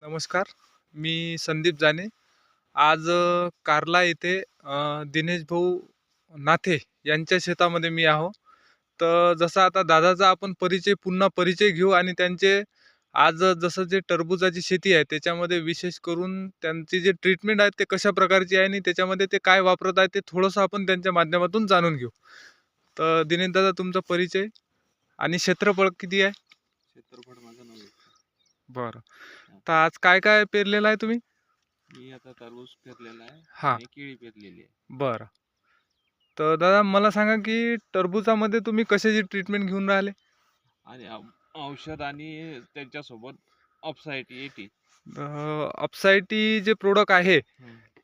नमस्कार. मी संदीप जाने. आज कार्ला येथे दिनेश भाऊ नाथे यांच्या शेतामध्ये मी आहो. तर जसं आता दादाचा आपण पुन्हा परिचय घेऊ आणि त्यांचे आज जसं जे टरबूजाची शेती आहे त्याच्यामध्ये विशेष करून त्यांची जे ट्रीटमेंट आहे ते कशा प्रकारची आहे आणि त्याच्यामध्ये ते काय वापरत आहे ते थोडंसं आपण त्यांच्या माध्यमातून जाणून घेऊ. तर दिनेश दादा, तुमचा परिचय आणि क्षेत्रफळ किती आहे? क्षेत्रफळ माझं 9 एकर. बरं. तर आज काय काय पेरलेलं आहे तुम्ही? मी आता टरबूज पेरलेला आहे हां. आणि केळी पेरलेली आहे. बरं. तर दादा मला सांगा की टरबूजामध्ये तुम्ही कशाची ट्रीटमेंट घेऊन राहिले? आणि औषध आणि त्यांच्यासोबत ऑप्साइटी 80. अपसाईटी जे प्रोडक्ट आहे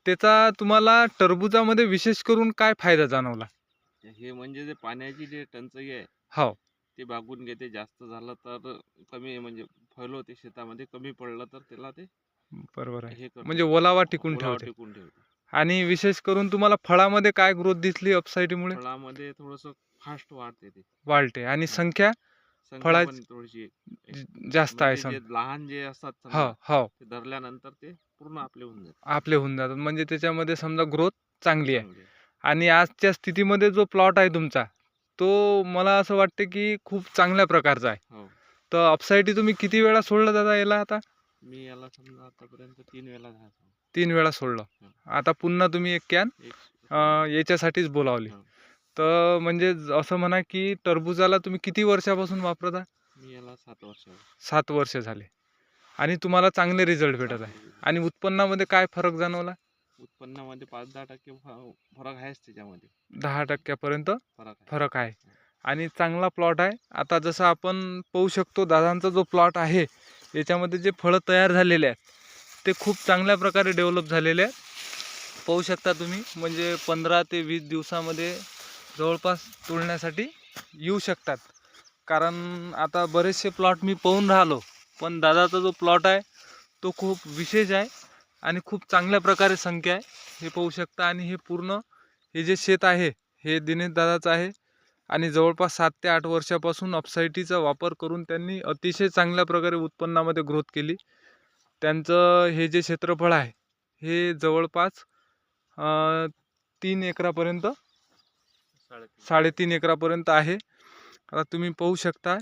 त्याचा तुम्हाला टरबूजामध्ये विशेष करून काय फायदा जाणवला? हे म्हणजे जे पाण्याची जे टंचाई आहे हो, ते भागून घेते. जास्त झालं तर कमी म्हणजे फैलवते शेतामध्ये, कमी पडलं तर त्याला ते बरोबर आहे. हे करते, म्हणजे ओलावा टिकून ओलावा ठेवते. टिकून ठेवते. आणि विशेष करून तुम्हाला फळामध्ये काय ग्रोथ दिसली अपसाईटीमुळे? फळामध्ये थोडंसं फास्ट वाढते ते. वाढते आणि संख्या संख्या पण फळाची थोडीशी जास्त आहे म्हणजे जे लहान जे असतात हो समजा हो, ते धरल्यानंतर ते पूर्ण आपले होऊन जाते. आपले होऊन जातात. म्हणजे त्याच्यामध्ये समजा ग्रोथ चांगली आहे. चांगले आहे. आणि आजच्या स्थितीमध्ये जो प्लॉट आहे तुमचा, तो मला असं वाटतं की खूप चांगल्या प्रकारचा आहे. हो. तर अपसाईटी तुम्ही किती वेळा सोडलं दादा याला आता? मी याला समजा आतापर्यंत 3 वेळा झाला. 3 वेळा सोडलं. हं. आता पुन्हा तुम्ही एक कॅन एक सोडला. याच्यासाठीच बोलावली. हं. तर म्हणजे असं म्हणा की टरबूजाला तुम्ही किती वर्षापासून वापरता? मी याला 7 वर्ष 7 वर्ष झाले. आणि तुम्हाला चांगले रिझल्ट भेटत आहे. आणि उत्पन्नामध्ये काय फरक जाणवला? उत्पन्नामध्ये 5-10% फरक आहेच त्याच्यामध्ये. 10% पर्यंत फरक आहे. फरक आहे. आणि चांगला प्लॉट आहे. आता जसं आपण पाहू शकतो दादांचा जो प्लॉट आहे याच्यामध्ये जे फळं तयार झालेले आहेत ते खूप चांगल्या प्रकारे डेव्हलप झालेले आहेत. पाहू शकता तुम्ही, म्हणजे 15 ते 20 दिवसामध्ये जवळपास तोडण्यासाठी येऊ शकतात. कारण आता बरेचसे प्लॉट मी पाहून राहिलो, पण दादाचा जो प्लॉट आहे तो खूप विशेष आहे आणि खूप चांगल्या प्रकारे संख्या आहे, हे पाहू शकता. आणि हे पूर्ण हे जे शेत आहे हे दिनेश दादाचं आहे. आणि जवळपास 7 ते 8 वर्षापासून अपसाईटीचा वापर करून त्यांनी अतिशय चांगल्या प्रकारे उत्पन्नामध्ये ग्रोथ केली. त्यांचं हे जे क्षेत्रफळ आहे हे जवळपास 3 एकरापर्यंत 3.5 एकरापर्यंत आहे. आता तुम्ही पाहू शकता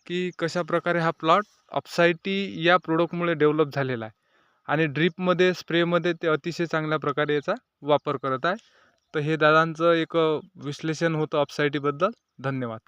की कशा प्रकारे हा प्लॉट अपसाईटी या प्रोडक्टमुळे डेव्हलप झालेला आहे. आणि ड्रीपमध्ये स्प्रेमध्ये ते अतिशय चांगल्या प्रकारे याचा वापर करत आहे. तर हे दादांचं एक विश्लेषण होतं अपसाईटीबद्दल. धन्यवाद.